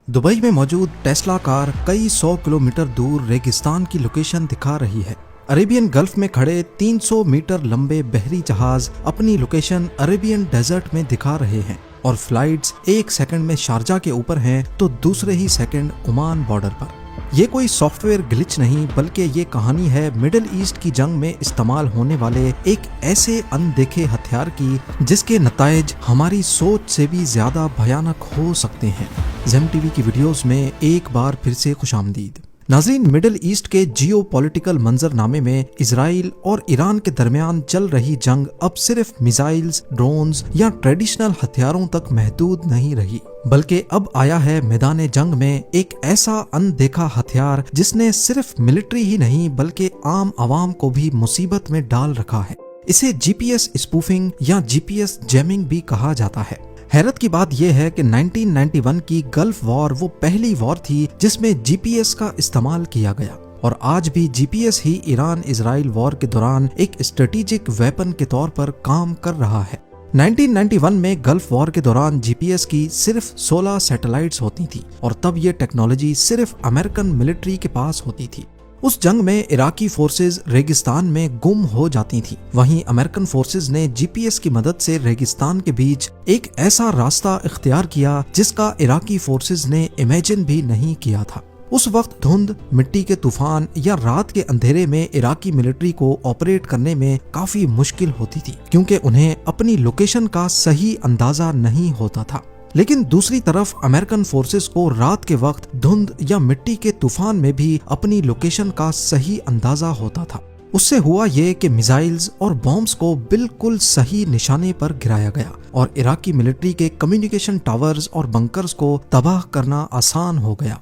Dubai में मौजूद Tesla car कई 100 किलोमीटर दूर रेगिस्तान की लोकेशन दिखा रही है। अरेबियन गल्फ में खड़े 300 मीटर लंबे बहरी जहाज अपनी लोकेशन अरेबियन डेजर्ट में दिखा रहे हैं और फ्लाइट्स एक सेकंड में शारजा के ऊपर हैं तो दूसरे ही सेकंड ओमान बॉर्डर पर। ये कोई सॉफ्टवेयर ग्लिच नहीं बल्कि ये कहानी है मिडिल ईस्ट की जंग में इस्तेमाल होने वाले एक ऐसे अनदेखे हथियार की जिसके नतायज हमारी सोच से भी ज्यादा भयानक हो सकते हैं। ज़ेम टीवी की वीडियोस में एक बार फिर से खुशामदीद। नाज़रीन, मिडिल ईस्ट के जियोपॉलिटिकल मंजरनामे में इजराइल और ईरान के दरमियान चल रही जंग अब सिर्फ मिसाइल्स, ड्रोन्स या ट्रेडिशनल हथियारों तक महदूद नहीं रही, बल्कि अब आया है मैदान जंग में एक ऐसा अनदेखा हथियार जिसने सिर्फ मिलिट्री ही नहीं बल्कि आम आवाम को भी मुसीबत में डाल रखा है। इसे जीपीएस स्पूफिंग या जीपीएस जैमिंग भी कहा जाता है। हैरत की बात यह है कि 1991 की गल्फ वॉर वो पहली वॉर थी जिसमें जीपीएस का इस्तेमाल किया गया और आज भी जीपीएस ही ईरान इजराइल वॉर के दौरान एक स्ट्रेटेजिक वेपन के तौर पर काम कर रहा है। 1991 में गल्फ वॉर के दौरान जीपीएस की सिर्फ 16 सैटेलाइट्स होती थी और तब ये टेक्नोलॉजी सिर्फ अमेरिकन मिलिट्री के पास होती थी। उस जंग में इराकी फोर्सेज रेगिस्तान में गुम हो जाती थी, वहीं अमेरिकन फोर्सेज ने जीपीएस की मदद से रेगिस्तान के बीच एक ऐसा रास्ता इख्तियार किया जिसका इराकी फोर्सेज ने इमेजिन भी नहीं किया था। उस वक्त धुंध, मिट्टी के तूफान या रात के अंधेरे में इराकी मिलिट्री को ऑपरेट करने में काफी मुश्किल होती थी क्योंकि उन्हें अपनी लोकेशन का सही अंदाजा नहीं होता था। लेकिन दूसरी तरफ अमेरिकन फोर्सेस को रात के वक्त धुंध या मिट्टी के तूफान में भी अपनी लोकेशन का सही अंदाजा होता था। उससे हुआ ये कि मिसाइल्स और बॉम्ब्स को बिल्कुल सही निशाने पर गिराया गया और इराकी मिलिट्री के कम्युनिकेशन टावर्स और बंकर्स को तबाह करना आसान हो गया।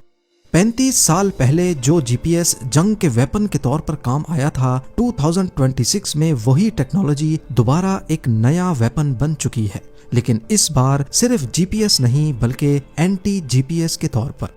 35 साल पहले जो जीपीएस जंग के वेपन के तौर पर काम आया था, 2026 में वही टेक्नोलॉजी दोबारा एक नया वेपन बन चुकी है, लेकिन इस बार सिर्फ जीपीएस नहीं बल्कि एंटी जीपीएस के तौर पर।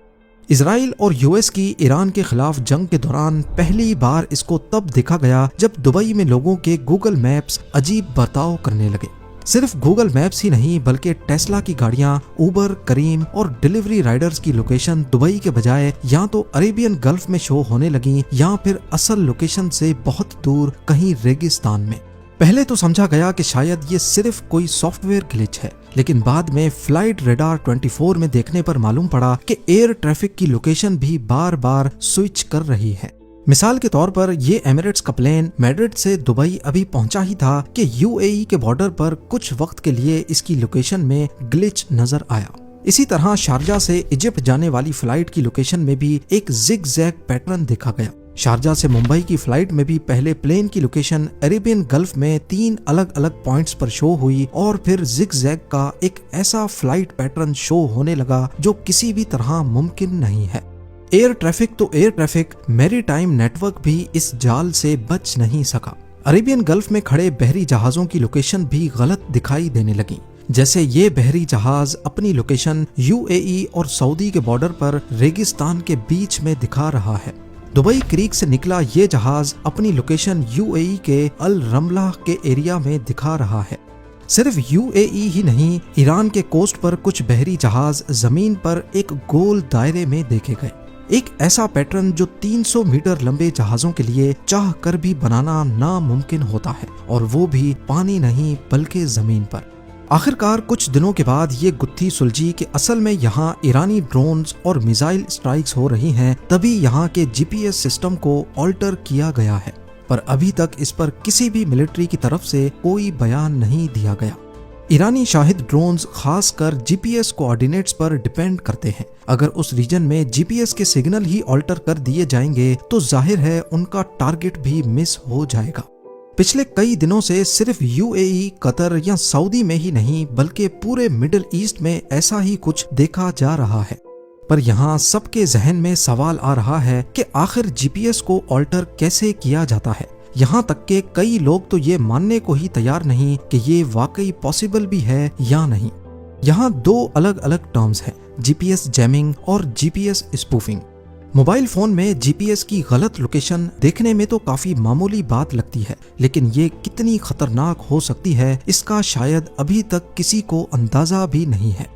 इजराइल और यूएस की ईरान के खिलाफ जंग के दौरान पहली बार इसको तब देखा गया जब दुबई में लोगों के गूगल मैप्स अजीब बर्ताव करने लगे। सिर्फ गूगल मैप्स ही नहीं बल्कि टेस्ला की गाड़ियां, उबर, करीम और डिलीवरी राइडर्स की लोकेशन दुबई के बजाय या तो अरेबियन गल्फ में शो होने लगी या फिर असल लोकेशन से बहुत दूर कहीं रेगिस्तान में। पहले तो समझा गया कि शायद ये सिर्फ कोई सॉफ्टवेयर ग्लिच है, लेकिन बाद में फ्लाइट रेडार 24 में देखने पर मालूम पड़ा कि एयर ट्रैफिक की लोकेशन भी बार बार स्विच कर रही है। मिसाल के तौर पर ये एमिरेट्स का प्लेन मैड्रिड से दुबई अभी पहुंचा ही था कि यूएई के बॉर्डर पर कुछ वक्त के लिए इसकी लोकेशन में ग्लिच नजर आया। इसी तरह शारजा से इजिप्ट जाने वाली फ्लाइट की लोकेशन में भी एक जिग जैग पैटर्न देखा गया। शारजा से मुंबई की फ्लाइट में भी पहले प्लेन की लोकेशन अरेबियन गल्फ में 3 अलग अलग पॉइंट्स पर शो हुई और फिर जिग जैग का एक ऐसा फ्लाइट पैटर्न शो होने लगा जो किसी भी तरह मुमकिन नहीं है। एयर ट्रैफिक तो एयर ट्रैफिक, मैरीटाइम नेटवर्क भी इस जाल से बच नहीं सका। अरेबियन गल्फ में खड़े बहरी जहाजों की लोकेशन भी गलत दिखाई देने लगी, जैसे ये बहरी जहाज अपनी लोकेशन यूएई और सऊदी के बॉर्डर पर रेगिस्तान के बीच में दिखा रहा है। दुबई क्रीक से निकला ये जहाज अपनी लोकेशन यूएई के अल रमला के एरिया में दिखा रहा है। सिर्फ यूएई ही नहीं, ईरान के कोस्ट पर कुछ बहरी जहाज जमीन पर एक गोल दायरे में देखे गए। एक ऐसा पैटर्न जो 300 मीटर लंबे जहाजों के लिए चाह कर भी बनाना नामुमकिन होता है, और वो भी पानी नहीं बल्कि जमीन पर। आखिरकार कुछ दिनों के बाद ये गुत्थी सुलझी कि असल में यहाँ ईरानी ड्रोन्स और मिसाइल स्ट्राइक्स हो रही हैं, तभी यहाँ के जीपीएस सिस्टम को ऑल्टर किया गया है। पर अभी तक इस पर किसी भी मिलिट्री की तरफ से कोई बयान नहीं दिया गया। ईरानी शाहिद ड्रोन्स खासकर जीपीएस कोऑर्डिनेट्स पर डिपेंड करते हैं। अगर उस रीजन में जीपीएस के सिग्नल ही ऑल्टर कर दिए जाएंगे तो जाहिर है उनका टारगेट भी मिस हो जाएगा। पिछले कई दिनों से सिर्फ यूएई, कतर या सऊदी में ही नहीं बल्कि पूरे मिडिल ईस्ट में ऐसा ही कुछ देखा जा रहा है। पर यहाँ सबके जहन में सवाल आ रहा है कि आखिर जीपीएस को ऑल्टर कैसे किया जाता है। यहाँ तक के कई लोग तो ये मानने को ही तैयार नहीं कि ये वाकई पॉसिबल भी है या नहीं। यहाँ 2 अलग अलग टर्म्स हैं, जीपीएस जैमिंग और जीपीएस स्पूफिंग। मोबाइल फोन में जीपीएस की गलत लोकेशन देखने में तो काफी मामूली बात लगती है, लेकिन ये कितनी खतरनाक हो सकती है इसका शायद अभी तक किसी को अंदाजा भी नहीं है।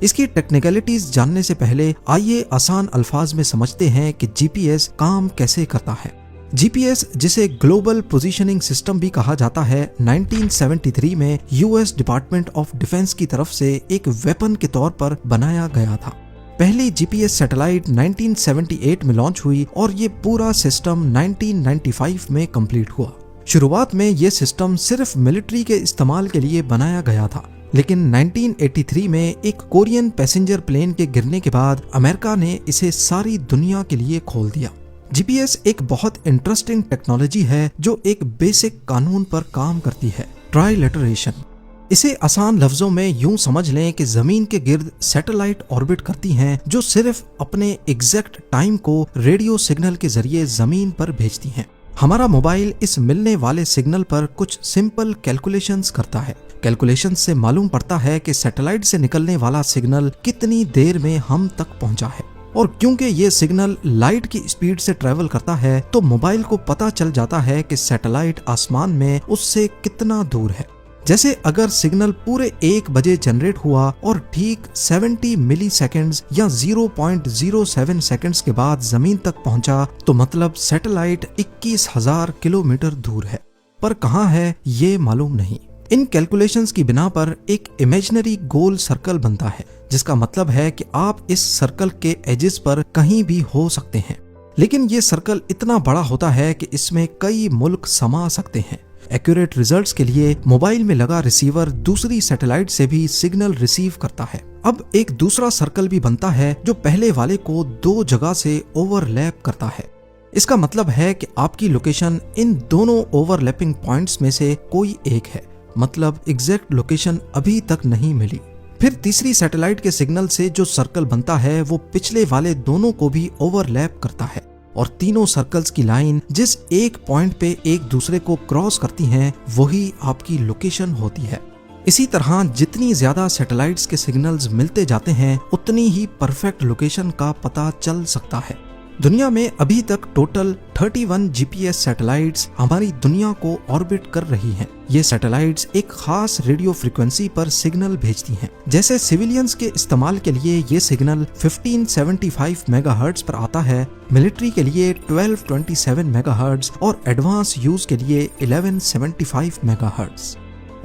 इसकी टेक्निकलिटीज जानने से पहले आइए आसान अल्फाज में समझते हैं कि जीपीएस काम कैसे करता है। जीपीएस, जिसे ग्लोबल पोजीशनिंग सिस्टम भी कहा जाता है, 1973 में यूएस डिपार्टमेंट ऑफ डिफेंस की तरफ से एक वेपन के तौर पर बनाया गया था। पहली जीपीएस सैटेलाइट 1978 में लॉन्च हुई और ये पूरा सिस्टम 1995 में कंप्लीट हुआ। शुरुआत में ये सिस्टम सिर्फ मिलिट्री के इस्तेमाल के लिए बनाया गया था, लेकिन 1983 में एक कोरियन पैसेंजर प्लेन के गिरने के बाद अमेरिका ने इसे सारी दुनिया के लिए खोल दिया। जीपीएस एक बहुत इंटरेस्टिंग टेक्नोलॉजी है जो एक बेसिक कानून पर काम करती है, ट्राइलेटरेशन। इसे आसान लफ्जों में यूं समझ लें कि जमीन के गिर्द सैटेलाइट ऑर्बिट करती हैं जो सिर्फ अपने एग्जैक्ट टाइम को रेडियो सिग्नल के जरिए जमीन पर भेजती हैं। हमारा मोबाइल इस मिलने वाले सिग्नल पर कुछ सिंपल कैलकुलेशंस करता है। कैलकुलेशंस से मालूम पड़ता है कि सैटेलाइट से निकलने वाला सिग्नल कितनी देर में हम तक पहुंचा है, और क्योंकि ये सिग्नल लाइट की स्पीड से ट्रेवल करता है तो मोबाइल को पता चल जाता है कि सैटेलाइट आसमान में उससे कितना दूर है। जैसे अगर सिग्नल पूरे 1 बजे जनरेट हुआ और ठीक 70 मिली सेकेंड्स या 0.07 सेकेंड्स के बाद जमीन तक पहुंचा, तो मतलब सैटेलाइट 21,000 किलोमीटर दूर है। पर कहाँ है ये मालूम नहीं। इन कैलकुलेशंस की बिना पर एक इमेजिनरी गोल सर्कल बनता है, जिसका मतलब है कि आप इस सर्कल के एजेस पर कहीं भी हो सकते हैं। लेकिन ये सर्कल इतना बड़ा होता है कि इसमें कई मुल्क समा सकते हैं। एक्यूरेट रिजल्ट्स के लिए मोबाइल में लगा रिसीवर दूसरी सैटेलाइट से भी सिग्नल रिसीव करता है। अब एक दूसरा सर्कल भी बनता है जो पहले वाले को 2 जगह से ओवरलैप करता है। इसका मतलब है कि आपकी लोकेशन इन दोनों ओवरलैपिंग पॉइंट्स में से कोई एक है, मतलब एग्जैक्ट लोकेशन अभी तक नहीं मिली। फिर तीसरी सैटेलाइट के सिग्नल से जो सर्कल बनता है वो पिछले वाले दोनों को भी ओवरलैप करता है, और तीनों सर्कल्स की लाइन जिस एक पॉइंट पे एक दूसरे को क्रॉस करती हैं वही आपकी लोकेशन होती है। इसी तरह जितनी ज्यादा सैटेलाइट्स के सिग्नल्स मिलते जाते हैं उतनी ही परफेक्ट लोकेशन का पता चल सकता है। दुनिया में अभी तक टोटल 31 जीपीएस सैटेलाइट्स हमारी दुनिया को ऑर्बिट कर रही हैं। ये सैटेलाइट्स एक खास रेडियो फ्रीक्वेंसी पर सिग्नल भेजती हैं। जैसे सिविलियंस के इस्तेमाल के लिए ये सिग्नल 1575 मेगाहर्ट्ज पर आता है, मिलिट्री के लिए 1227 मेगाहर्ट्ज और एडवांस यूज के लिए 1175 मेगाहर्ट्ज।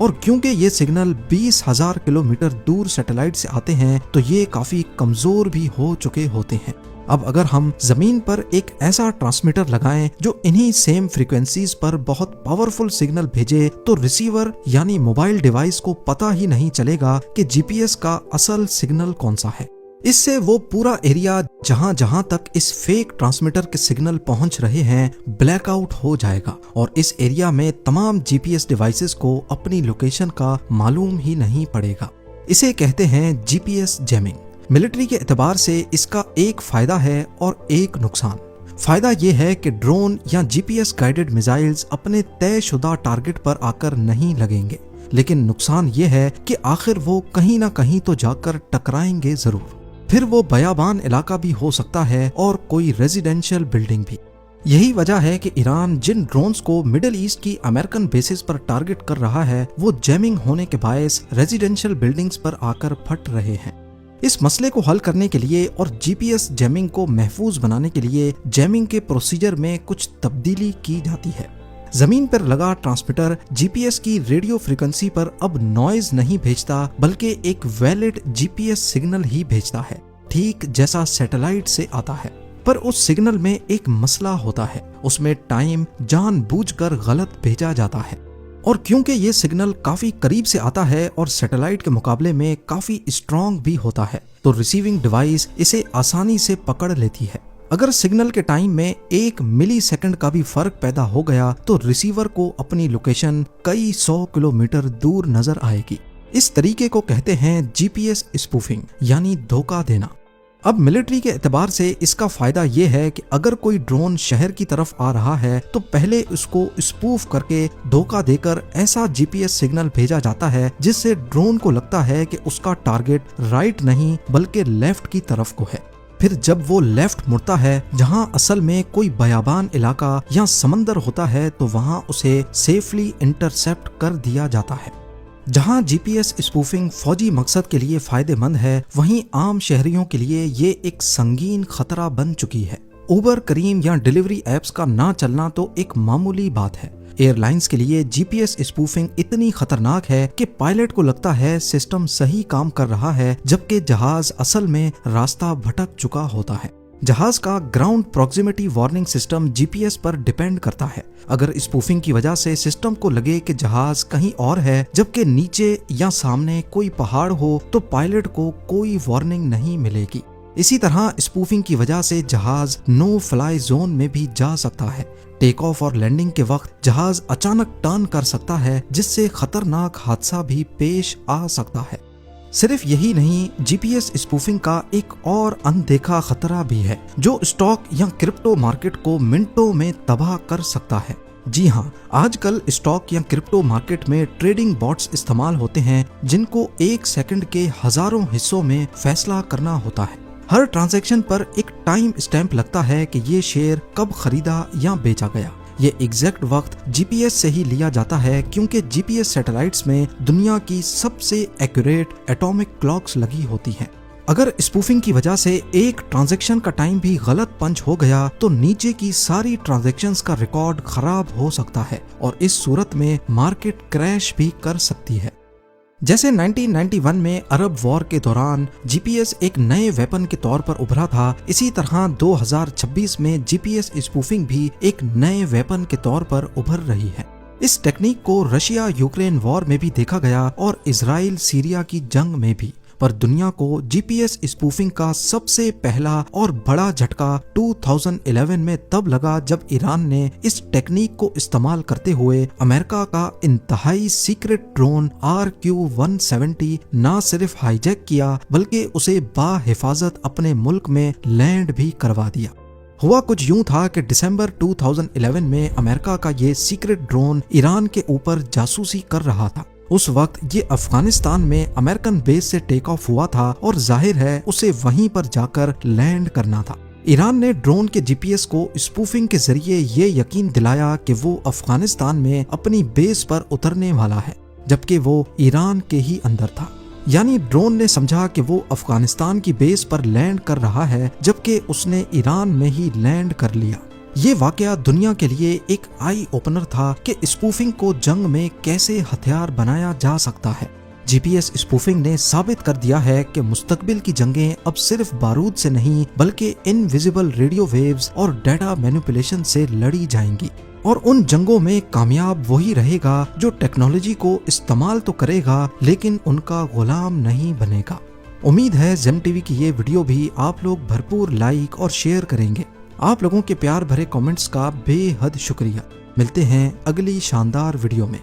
और क्योंकि ये सिग्नल 20,000 किलोमीटर दूर सैटेलाइट से आते हैं तो ये काफी कमजोर भी हो चुके होते हैं। अब अगर हम जमीन पर एक ऐसा ट्रांसमीटर लगाएं जो इन्हीं सेम फ्रीक्वेंसीज पर बहुत पावरफुल सिग्नल भेजे, तो रिसीवर यानी मोबाइल डिवाइस को पता ही नहीं चलेगा कि जीपीएस का असल सिग्नल कौन सा है। इससे वो पूरा एरिया जहां जहां तक इस फेक ट्रांसमीटर के सिग्नल पहुंच रहे हैं ब्लैकआउट हो जाएगा, और इस एरिया में तमाम जीपीएस डिवाइसेस को अपनी लोकेशन का मालूम ही नहीं पड़ेगा। इसे कहते हैं जीपीएस जैमिंग। मिलिट्री के एतबार से इसका एक फायदा है और एक नुकसान। फायदा ये है कि ड्रोन या जीपीएस गाइडेड मिसाइल्स अपने तयशुदा टारगेट पर आकर नहीं लगेंगे, लेकिन नुकसान ये है कि आखिर वो कहीं ना कहीं तो जाकर टकराएंगे जरूर। फिर वो बयाबान इलाका भी हो सकता है और कोई रेजिडेंशियल बिल्डिंग भी। यही वजह है कि ईरान जिन ड्रोन्स को मिडिल ईस्ट की अमेरिकन बेसिस पर टारगेट कर रहा है वो जैमिंग होने के बायस रेजिडेंशियल बिल्डिंग्स पर आकर फट रहे हैं। इस मसले को हल करने के लिए और जीपीएस जैमिंग को महफूज बनाने के लिए जैमिंग के प्रोसीजर में कुछ तब्दीली की जाती है। जमीन पर लगा ट्रांसमीटर जीपीएस की रेडियो फ्रीक्वेंसी पर अब नॉइज नहीं भेजता, बल्कि एक वैलिड जीपीएस सिग्नल ही भेजता है, ठीक जैसा सैटेलाइट से आता है। पर उस सिग्नल में एक मसला होता है, उसमें टाइम जानबूझकर गलत भेजा जाता है। और क्योंकि ये सिग्नल काफी करीब से आता है और सैटेलाइट के मुकाबले में काफी स्ट्रॉन्ग भी होता है, तो रिसीविंग डिवाइस इसे आसानी से पकड़ लेती है। अगर सिग्नल के टाइम में 1 मिली सेकंड का भी फर्क पैदा हो गया तो रिसीवर को अपनी लोकेशन कई 100 किलोमीटर दूर नजर आएगी। इस तरीके को कहते हैं जीपीएस स्पूफिंग, यानी धोखा देना। अब मिलिट्री के एतबार से इसका फायदा ये है कि अगर कोई ड्रोन शहर की तरफ आ रहा है तो पहले उसको स्पूफ करके धोखा देकर ऐसा जीपीएस सिग्नल भेजा जाता है जिससे ड्रोन को लगता है कि उसका टारगेट राइट नहीं बल्कि लेफ्ट की तरफ को है। फिर जब वो लेफ्ट मुड़ता है जहां असल में कोई बयाबान इलाका या समंदर होता है तो वहां उसे सेफली इंटरसेप्ट कर दिया जाता है। जहां जीपीएस स्पूफिंग फौजी मकसद के लिए फायदेमंद है, वहीं आम शहरियों के लिए ये एक संगीन खतरा बन चुकी है। उबर, करीम या डिलीवरी एप्स का ना चलना तो एक मामूली बात है, एयरलाइंस के लिए जीपीएस स्पूफिंग इतनी खतरनाक है कि पायलट को लगता है सिस्टम सही काम कर रहा है, जबकि जहाज असल में रास्ता भटक चुका होता है। जहाज का ground proximity warning system GPS पर डिपेंड करता है। अगर स्पूफिंग की वजह से सिस्टम को लगे कि जहाज कहीं और है, जबकि नीचे या सामने कोई पहाड़ हो, तो पायलट को कोई वार्निंग नहीं मिलेगी। इसी तरह स्पूफिंग की वजह से जहाज नो फ्लाई जोन में भी जा सकता है। टेक ऑफ और लैंडिंग के वक्त जहाज अचानक टर्न कर सकता है, जिससे खतरनाक हादसा भी पेश आ सकता है। सिर्फ यही नहीं, जीपीएस स्पूफिंग का एक और अनदेखा खतरा भी है, जो स्टॉक या क्रिप्टो मार्केट को मिनटों में तबाह कर सकता है। जी हाँ, आजकल स्टॉक या क्रिप्टो मार्केट में ट्रेडिंग बॉट्स इस्तेमाल होते हैं, जिनको 1 सेकंड के हजारों हिस्सों में फैसला करना होता है। हर ट्रांजैक्शन पर एक टाइम स्टैंप लगता है कि ये शेयर कब खरीदा या बेचा गया। ये एग्जैक्ट वक्त जीपीएस से ही लिया जाता है, क्योंकि जीपीएस सैटेलाइट्स में दुनिया की सबसे एक्यूरेट एटॉमिक क्लॉक्स लगी होती हैं। अगर स्पूफिंग की वजह से एक ट्रांजैक्शन का टाइम भी गलत पंच हो गया, तो नीचे की सारी ट्रांजैक्शंस का रिकॉर्ड खराब हो सकता है और इस सूरत में मार्केट क्रैश भी कर सकती है। जैसे 1991 में अरब वॉर के दौरान जीपीएस एक नए वेपन के तौर पर उभरा था, इसी तरह 2026 में जीपीएस स्पूफिंग भी एक नए वेपन के तौर पर उभर रही है। इस टेक्निक को रशिया यूक्रेन वॉर में भी देखा गया और इजराइल सीरिया की जंग में भी। पर दुनिया को जीपीएस स्पूफिंग का सबसे पहला और बड़ा झटका 2011 में तब लगा, जब ईरान ने इस टेक्निक को इस्तेमाल करते हुए अमेरिका का इंतहाई सीक्रेट ड्रोन RQ-170 न सिर्फ हाईजैक किया, बल्कि उसे बाहिफाजत अपने मुल्क में लैंड भी करवा दिया। हुआ कुछ यूं था कि दिसंबर 2011 में अमेरिका का ये सीक्रेट ड्रोन ईरान के ऊपर जासूसी कर रहा था। उस वक्त ये अफगानिस्तान में अमेरिकन बेस से टेक ऑफ हुआ था और जाहिर है उसे वहीं पर जाकर लैंड करना था। ईरान ने ड्रोन के जीपीएस को स्पूफिंग के जरिए ये यकीन दिलाया कि वो अफगानिस्तान में अपनी बेस पर उतरने वाला है, जबकि वो ईरान के ही अंदर था। यानी ड्रोन ने समझा कि वो अफगानिस्तान की बेस पर लैंड कर रहा है, जबकि उसने ईरान में ही लैंड कर लिया। ये वाकया दुनिया के लिए एक आई ओपनर था कि स्पूफिंग को जंग में कैसे हथियार बनाया जा सकता है। जीपीएस स्पूफिंग ने साबित कर दिया है कि मुस्तकबिल की जंगें अब सिर्फ बारूद से नहीं, बल्कि इनविजिबल रेडियो वेव्स और डाटा मैनिपुलेशन से लड़ी जाएंगी। और उन जंगों में कामयाब वही रहेगा जो टेक्नोलॉजी को इस्तेमाल तो करेगा, लेकिन उनका गुलाम नहीं बनेगा। उम्मीद है जेम टीवी की ये वीडियो भी आप लोग भरपूर लाइक और शेयर करेंगे। आप लोगों के प्यार भरे कमेंट्स का बेहद शुक्रिया। मिलते हैं अगली शानदार वीडियो में।